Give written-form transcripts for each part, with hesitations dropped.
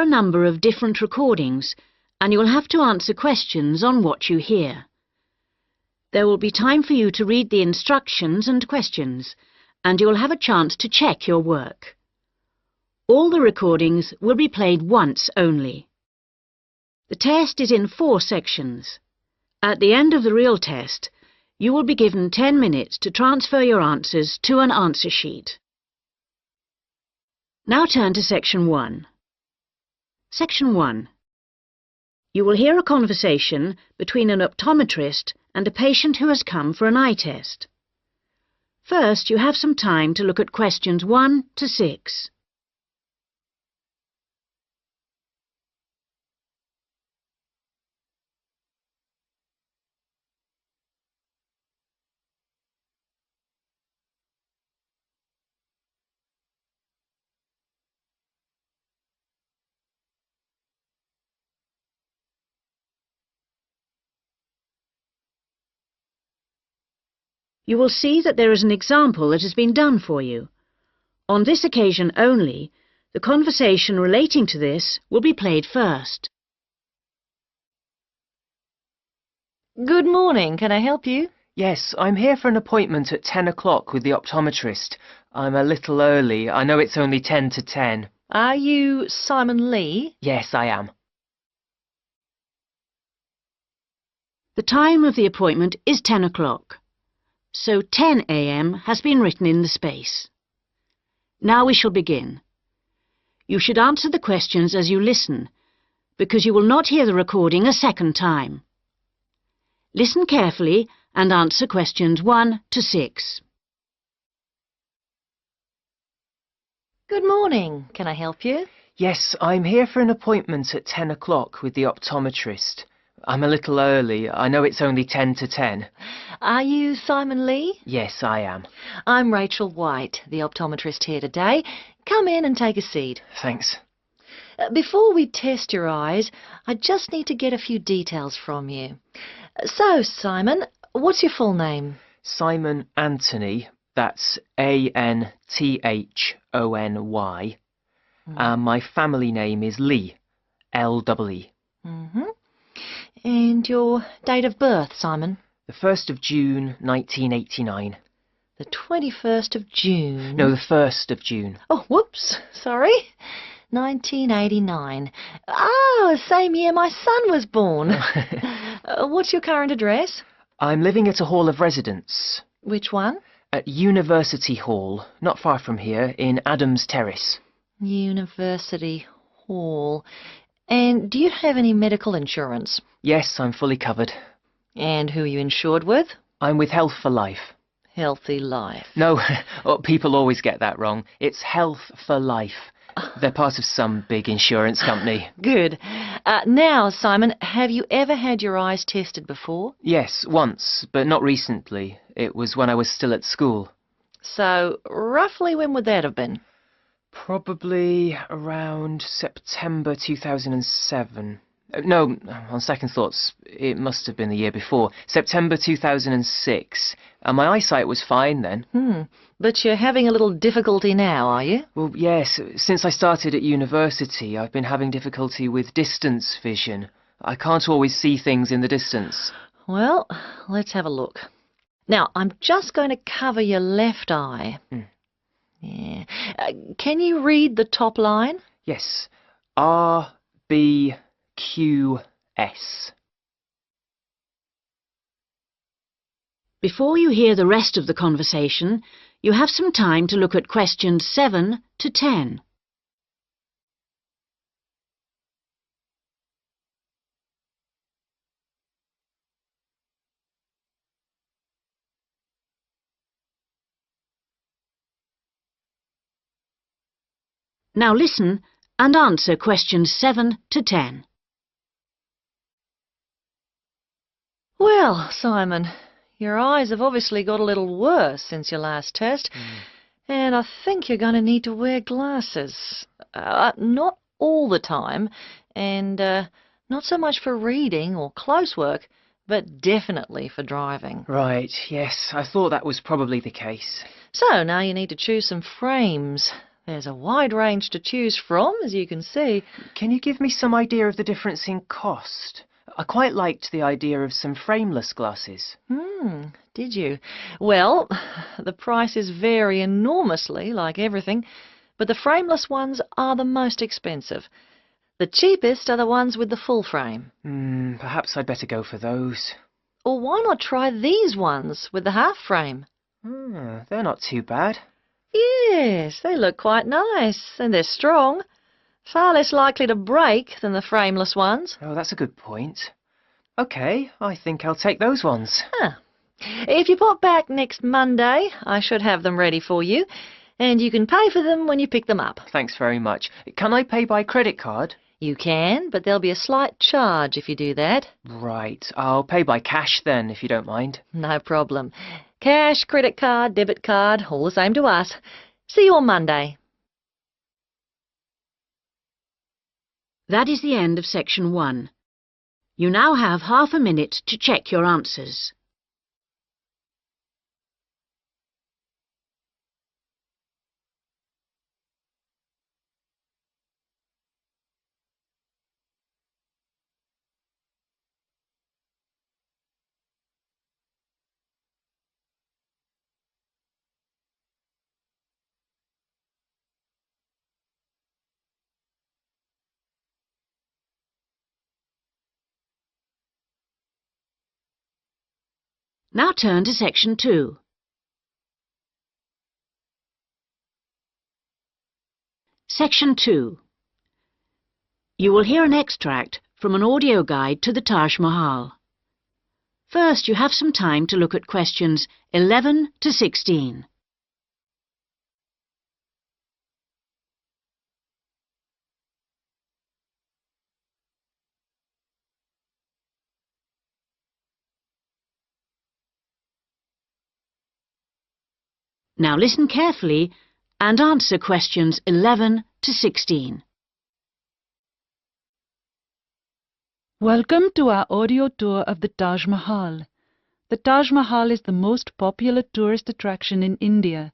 a number of different recordings, and you will have to answer questions on what you hear. There will be time for you to read the instructions and questions, and you will have a chance to check your work. All the recordings will be played once only. The test is in 4 sections. At the end of the real test, you will be given 10 minutes to transfer your answers to an answer sheet. Now turn to Section 1. Section 1. You will hear a conversation between an optometrist and a patient who has come for an eye test. First, you have some time to look at questions 1 to 6. You will see that there is an example that has been done for you. On this occasion only, the conversation relating to this will be played first. Good morning. Can I help you? Yes, I'm here for an appointment at 10 o'clock with the optometrist. I'm a little early. I know it's only 10 to 10. Are you Simon Lee? Yes, I am. The time of the appointment is 10 o'clock. So 10 a.m. has been written in the space. Now we shall begin. You should answer the questions as you listen, because you will not hear the recording a second time. Listen carefully and answer questions 1 to 6. Good morning. Can I help you? Yes, I'm here for an appointment at 10 o'clock with the optometrist. I'm a little early. I know it's only 10 to 10. Are you Simon Lee? Yes, I am. I'm Rachel White, the optometrist here today. Come in and take a seat. Thanks. Before we test your eyes, I just need to get a few details from you. So, Simon, what's your full name? Simon Anthony. That's A-N-T-H-O-N-Y. My family name is Lee. L-E-E. And your date of birth, Simon? The 1st of June, 1989. The 21st of June? No, the 1st of June. Oh, whoops, sorry. 1989. Ah, same year my son was born. What's your current address? I'm living at a hall of residence. Which one? At University Hall, not far from here, in Adams Terrace. University Hall. And do you have any medical insurance? Yes, I'm fully covered. And who are you insured with? I'm with Health for Life. Healthy Life. No, people always get that wrong. It's Health for Life. They're part of some big insurance company. Good. Now, Simon, have you ever had your eyes tested before? Yes, once, but not recently. It was when I was still at school. So, roughly when would that have been? Probably around September 2007. No, on second thoughts, it must have been the year before. September 2006. My eyesight was fine then. But you're having a little difficulty now, are you? Well, yes. Since I started at university, I've been having difficulty with distance vision. I can't always see things in the distance. Well, let's have a look. Now, I'm just going to cover your left eye. Yeah. Can you read the top line? Yes. RBQS. Before you hear the rest of the conversation, you have some time to look at questions 7 to 10. Now listen and answer questions 7 to 10. Well, Simon, your eyes have obviously got a little worse since your last test, and I think you're going to need to wear glasses. Not all the time, and not so much for reading or close work, but definitely for driving. Right, yes, I thought that was probably the case. So now you need to choose some frames. There's a wide range to choose from, as you can see. Can you give me some idea of the difference in cost? I quite liked the idea of some frameless glasses. Did you? Well, the prices vary enormously, like everything, but the frameless ones are the most expensive. The cheapest are the ones with the full frame. Perhaps I'd better go for those. Or why not try these ones with the half frame? They're not too bad. Yes, they look quite nice, and they're strong. Far less likely to break than the frameless ones. Oh, that's a good point. OK, I think I'll take those ones. If you pop back next Monday, I should have them ready for you, and you can pay for them when you pick them up. Thanks very much. Can I pay by credit card? You can, but there'll be a slight charge if you do that. Right, I'll pay by cash then, if you don't mind. No problem. Cash, credit card, debit card, all the same to us. See you on Monday. That is the end of section 1. You now have half a minute to check your answers. Now turn to section 2. Section 2. You will hear an extract from an audio guide to the Taj Mahal. First, you have some time to look at questions 11 to 16. Now listen carefully and answer questions 11 to 16. Welcome to our audio tour of the Taj Mahal. The Taj Mahal is the most popular tourist attraction in India.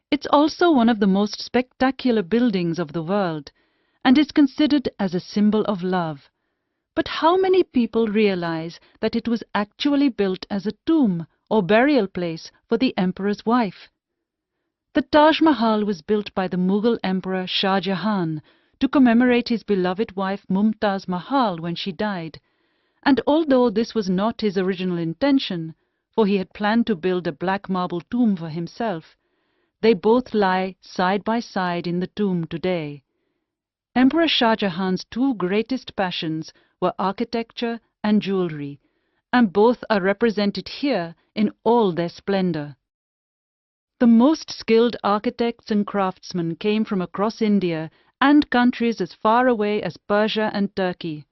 It's also one of the most spectacular buildings of the world and is considered as a symbol of love. But how many people realize that it was actually built as a tomb or burial place for the emperor's wife? The Taj Mahal was built by the Mughal Emperor Shah Jahan to commemorate his beloved wife Mumtaz Mahal when she died. And although this was not his original intention, for he had planned to build a black marble tomb for himself, they both lie side by side in the tomb today. Emperor Shah Jahan's two greatest passions were architecture and jewelry, and both are represented here in all their splendor. The most skilled architects and craftsmen came from across India and countries as far away as Persia and Turkey.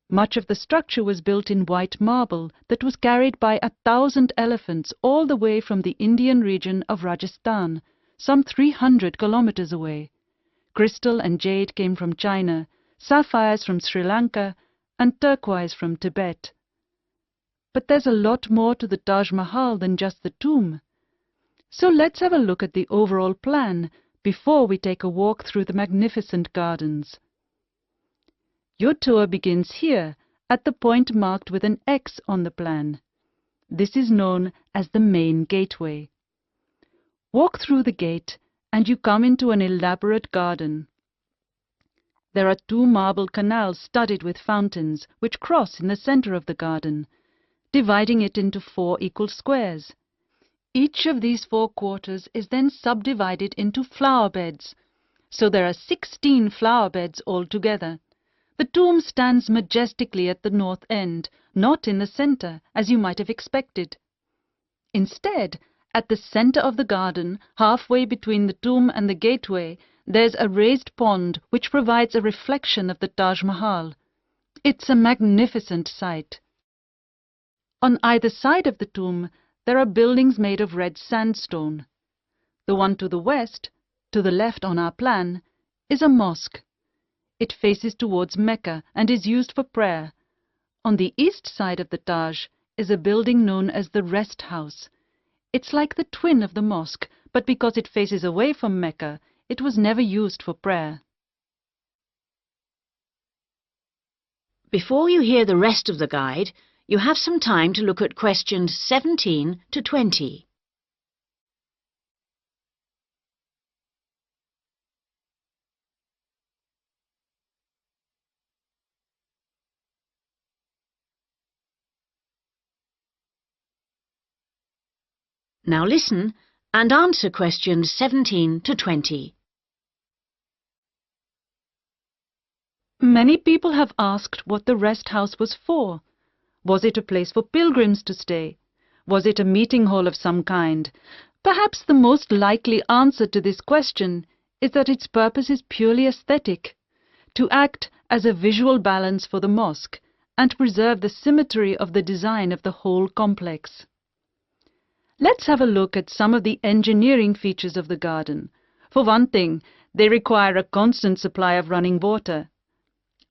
Much of the structure was built in white marble that was carried by 1,000 elephants all the way from the Indian region of Rajasthan, some 300 kilometers away. Crystal and jade came from China, sapphires from Sri Lanka, and turquoise from Tibet. But there's a lot more to the Taj Mahal than just the tomb. So let's have a look at the overall plan before we take a walk through the magnificent gardens. Your tour begins here, at the point marked with an X on the plan. This is known as the main gateway. Walk through the gate and you come into an elaborate garden. There are 2 marble canals studded with fountains which cross in the center of the garden, dividing it into 4 equal squares. Each of these 4 quarters is then subdivided into flower beds, so there are 16 flower beds altogether. The tomb stands majestically at the north end, not in the center, as you might have expected. Instead, at the center of the garden, halfway between the tomb and the gateway, there's a raised pond which provides a reflection of the Taj Mahal. It's a magnificent sight. On either side of the tomb, there are buildings made of red sandstone. The one to the west, to the left on our plan, is a mosque. It faces towards Mecca and is used for prayer. On the east side of the Taj is a building known as the Rest House. It's like the twin of the mosque, but because it faces away from Mecca, It was never used for prayer. Before you hear the rest of the guide, you have some time to look at questions 17 to 20. Now listen and answer questions 17 to 20. Many people have asked what the rest house was for. Was it a place for pilgrims to stay? Was it a meeting hall of some kind? Perhaps the most likely answer to this question is that its purpose is purely aesthetic, to act as a visual balance for the mosque and preserve the symmetry of the design of the whole complex. Let's have a look at some of the engineering features of the garden. For one thing, they require a constant supply of running water.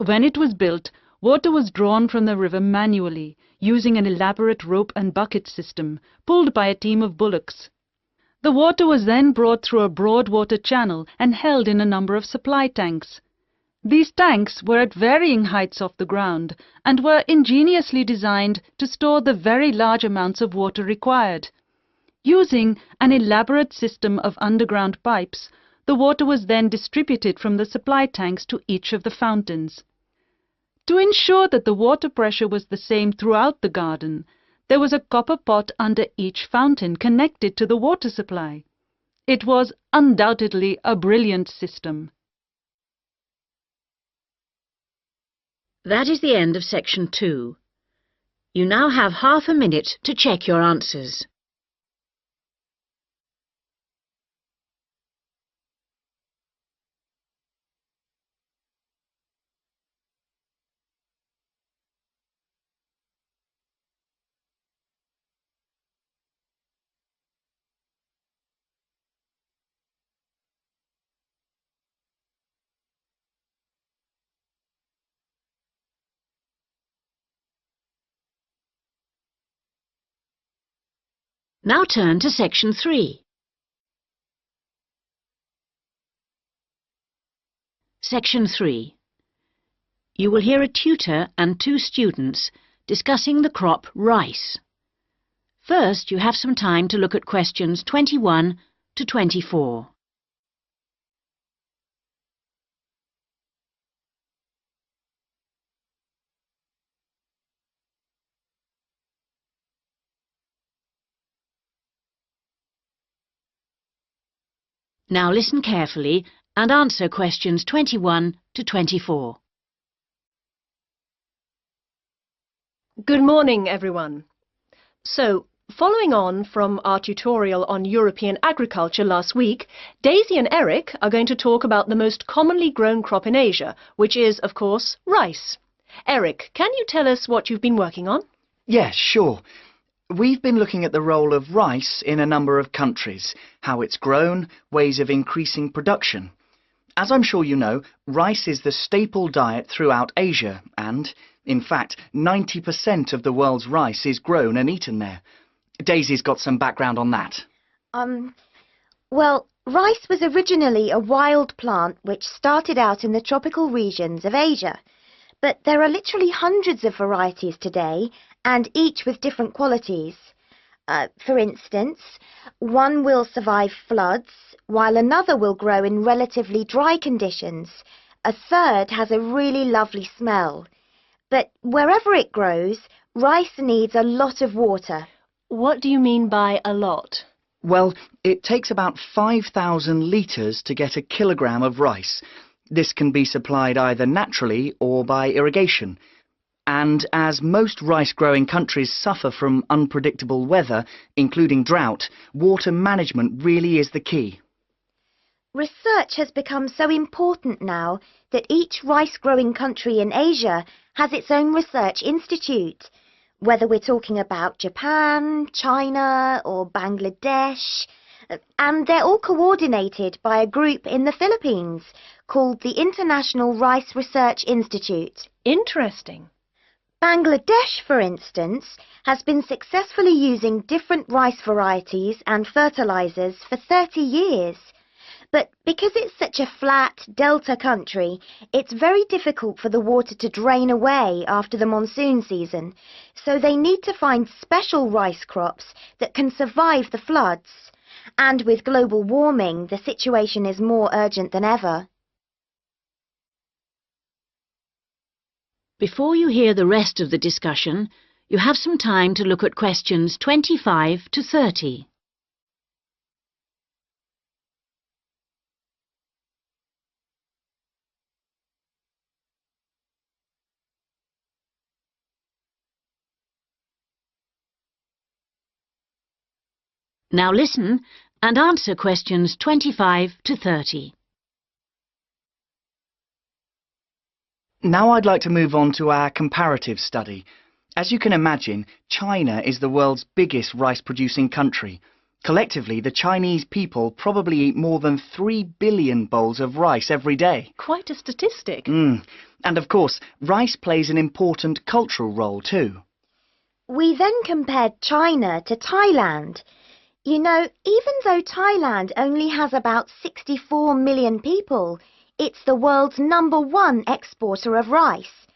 When it was built, water was drawn from the river manually, using an elaborate rope and bucket system, pulled by a team of bullocks. The water was then brought through a broad water channel and held in a number of supply tanks. These tanks were at varying heights off the ground and were ingeniously designed to store the very large amounts of water required. Using an elaborate system of underground pipes, the water was then distributed from the supply tanks to each of the fountains. To ensure that the water pressure was the same throughout the garden, there was a copper pot under each fountain connected to the water supply. It was undoubtedly a brilliant system. That is the end of section 2. You now have half a minute to check your answers. Now turn to section 3. Section 3. You will hear a tutor and 2 students discussing the crop rice. First, you have some time to look at questions 21 to 24. Now listen carefully and answer questions 21 to 24. Good morning, everyone. So, following on from our tutorial on European agriculture last week, Daisy and Eric are going to talk about the most commonly grown crop in Asia, which is, of course, rice. Eric, can you tell us what you've been working on? Yes, sure. We've been looking at the role of rice in a number of countries, how it's grown, ways of increasing production. As I'm sure you know, rice is the staple diet throughout Asia and, in fact, 90% of the world's rice is grown and eaten there. Daisy's got some background on that. Well, rice was originally a wild plant which started out in the tropical regions of Asia. But there are literally hundreds of varieties today, and each with different qualities. For instance, one will survive floods, while another will grow in relatively dry conditions. A third has a really lovely smell. But wherever it grows, rice needs a lot of water. What do you mean by a lot? Well, it takes about 5,000 litres to get a kilogram of rice. This can be supplied either naturally or by irrigation. And as most rice-growing countries suffer from unpredictable weather, including drought, water management really is the key. Research has become so important now that each rice-growing country in Asia has its own research institute. Whether we're talking about Japan, China or Bangladesh, and they're all coordinated by a group in the Philippines called the International Rice Research Institute. Interesting. Bangladesh, for instance, has been successfully using different rice varieties and fertilizers for 30 years. But because it's such a flat delta country, it's very difficult for the water to drain away after the monsoon season, so they need to find special rice crops that can survive the floods. And with global warming, the situation is more urgent than ever. Before you hear the rest of the discussion, you have some time to look at questions 25 to 30. Now listen and answer questions 25 to 30. Now I'd like to move on to our comparative study. As you can imagine, China is the world's biggest rice-producing country. Collectively, the Chinese people probably eat more than 3 billion bowls of rice every day. Quite a statistic. And of course, rice plays an important cultural role too. We then compared China to Thailand. You know, even though Thailand only has about 64 million people, it's the world's #1 exporter of rice.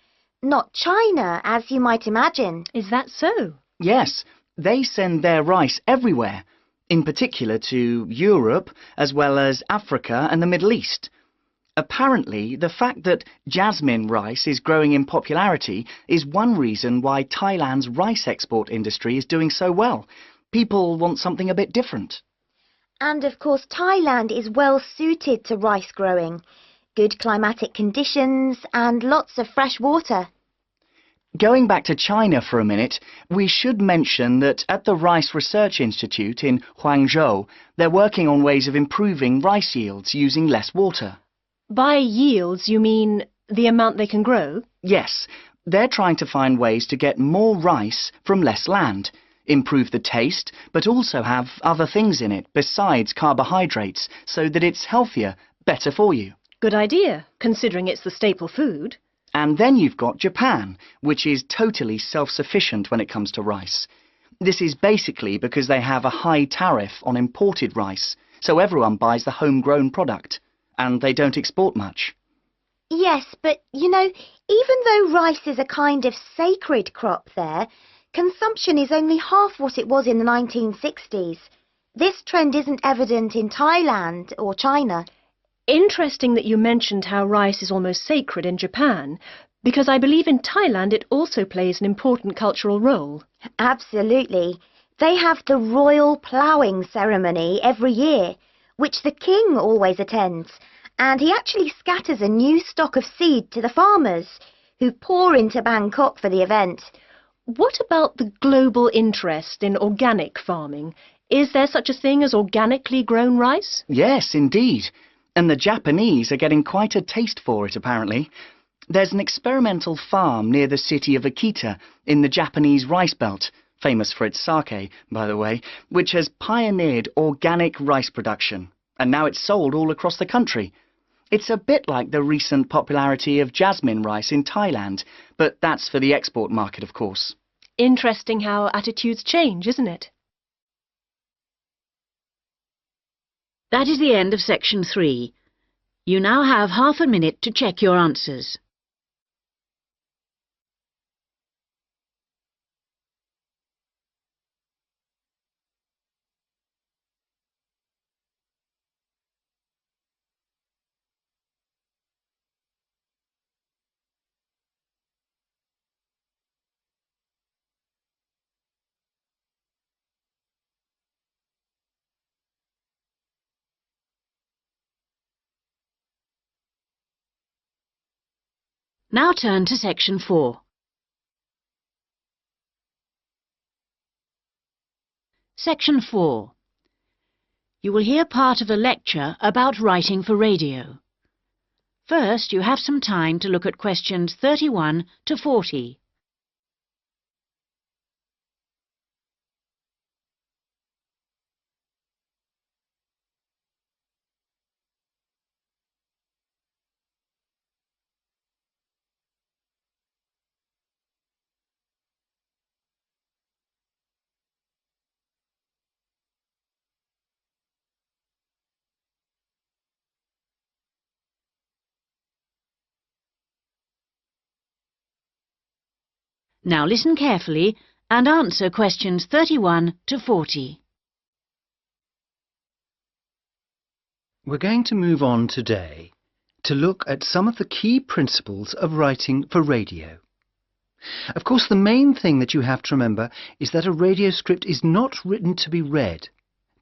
Not China, as you might imagine. Is that so? Yes, they send their rice everywhere, in particular to Europe, as well as Africa and the Middle East. Apparently, the fact that jasmine rice is growing in popularity is one reason why Thailand's rice export industry is doing so well. People want something a bit different. And of course, Thailand is well suited to rice growing. Good climatic conditions and lots of fresh water. Going back to China for a minute, we should mention that at the Rice Research Institute in Huangzhou, they're working on ways of improving rice yields using less water. By yields, you mean the amount they can grow? Yes, they're trying to find ways to get more rice from less land, improve the taste, but also have other things in it besides carbohydrates so that it's healthier, better for you. Good idea, considering it's the staple food. And then you've got Japan, which is totally self-sufficient when it comes to rice. This is basically because they have a high tariff on imported rice, so everyone buys the homegrown product, and they don't export much. Yes, but you know, even though rice is a kind of sacred crop there, consumption is only half what it was in the 1960s. This trend isn't evident in Thailand or China. Interesting that you mentioned how rice is almost sacred in Japan, because I believe in Thailand it also plays an important cultural role. Absolutely. They have the royal ploughing ceremony every year, which the king always attends, and he actually scatters a new stock of seed to the farmers, who pour into Bangkok for the event. What about the global interest in organic farming? Is there such a thing as organically grown rice? Yes, indeed. And the Japanese are getting quite a taste for it, apparently. There's an experimental farm near the city of Akita in the Japanese rice belt, famous for its sake, by the way, which has pioneered organic rice production, and now it's sold all across the country. It's a bit like the recent popularity of jasmine rice in Thailand, but that's for the export market, of course. Interesting how attitudes change, isn't it? That is the end of section 3. You now have half a minute to check your answers. Now turn to section 4. Section 4. You will hear part of a lecture about writing for radio. First, you have some time to look at questions 31 to 40. Now listen carefully and answer questions 31 to 40. We're going to move on today to look at some of the key principles of writing for radio. Of course, the main thing that you have to remember is that a radio script is not written to be read,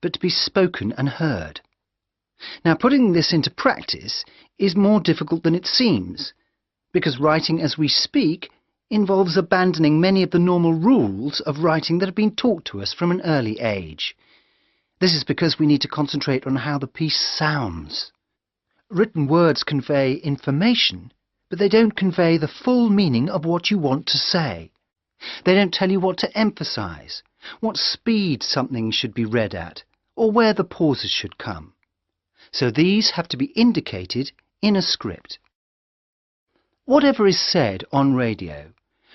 but to be spoken and heard. Now, putting this into practice is more difficult than it seems, because writing as we speak involves abandoning many of the normal rules of writing that have been taught to us from an early age. This is because we need to concentrate on how the piece sounds. Written words convey information, but they don't convey the full meaning of what you want to say. They don't tell you what to emphasize, what speed something should be read at, or where the pauses should come. So these have to be indicated in a script. Whatever is said on radio,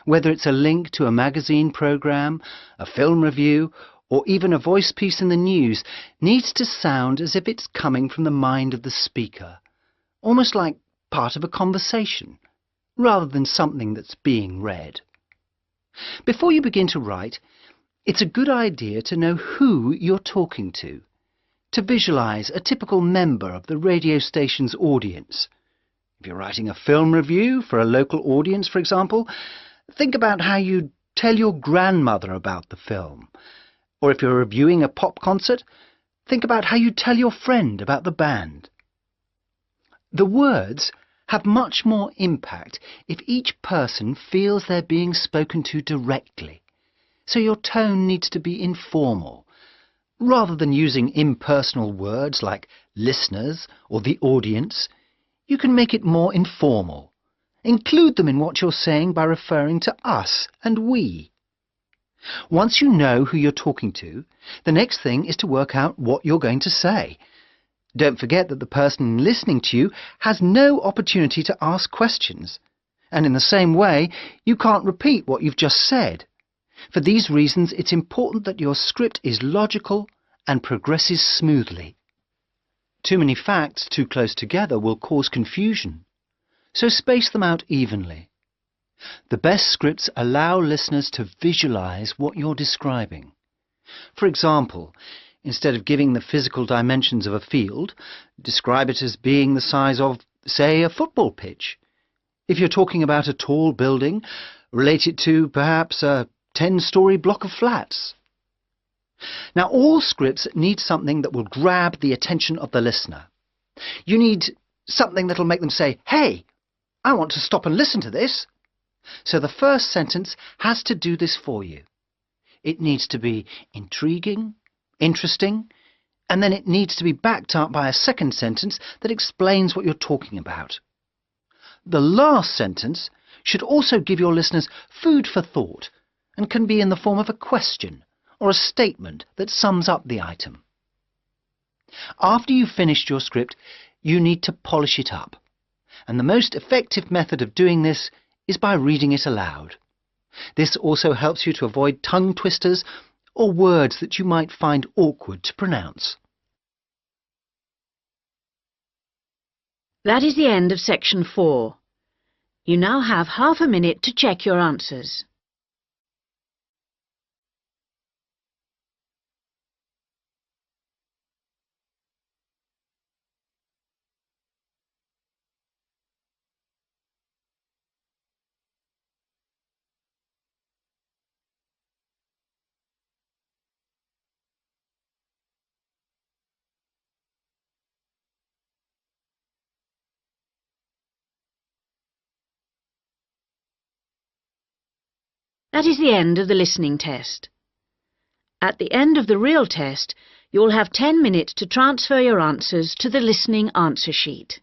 whether it's a link to a magazine program, a film review, or even a voice piece in the news, needs to sound as if it's coming from the mind of the speaker, almost like part of a conversation, rather than something that's being read. Before you begin to write, it's a good idea to know who you're talking to visualize a typical member of the radio station's audience. If you're writing a film review for a local audience, for example, think about how you'd tell your grandmother about the film. Or if you're reviewing a pop concert, think about how you'd tell your friend about the band. The words have much more impact if each person feels they're being spoken to directly. So your tone needs to be informal. Rather than using impersonal words like listeners or the audience, you can make it more informal. Include them in what you're saying by referring to us and we. Once you know who you're talking to, the next thing is to work out what you're going to say. Don't forget that the person listening to you has no opportunity to ask questions. And in the same way, you can't repeat what you've just said. For these reasons, it's important that your script is logical and progresses smoothly. Too many facts too close together will cause confusion, so space them out evenly. The best scripts allow listeners to visualize what you're describing. For example, instead of giving the physical dimensions of a field, describe it as being the size of, say, a football pitch. If you're talking about a tall building, relate it to perhaps a 10-story block of flats. Now, all scripts need something that will grab the attention of the listener. You need something that'll make them say, "Hey, I want to stop and listen to this." So the first sentence has to do this for you. It needs to be intriguing, interesting, and then it needs to be backed up by a second sentence that explains what you're talking about. The last sentence should also give your listeners food for thought and can be in the form of a question or a statement that sums up the item. After you've finished your script, you need to polish it up, and the most effective method of doing this is by reading it aloud. This also helps you to avoid tongue twisters or words that you might find awkward to pronounce. That is the end of section 4. You now have half a minute to check your answers. That is the end of the listening test. At the end of the real test, you'll have 10 minutes to transfer your answers to the listening answer sheet.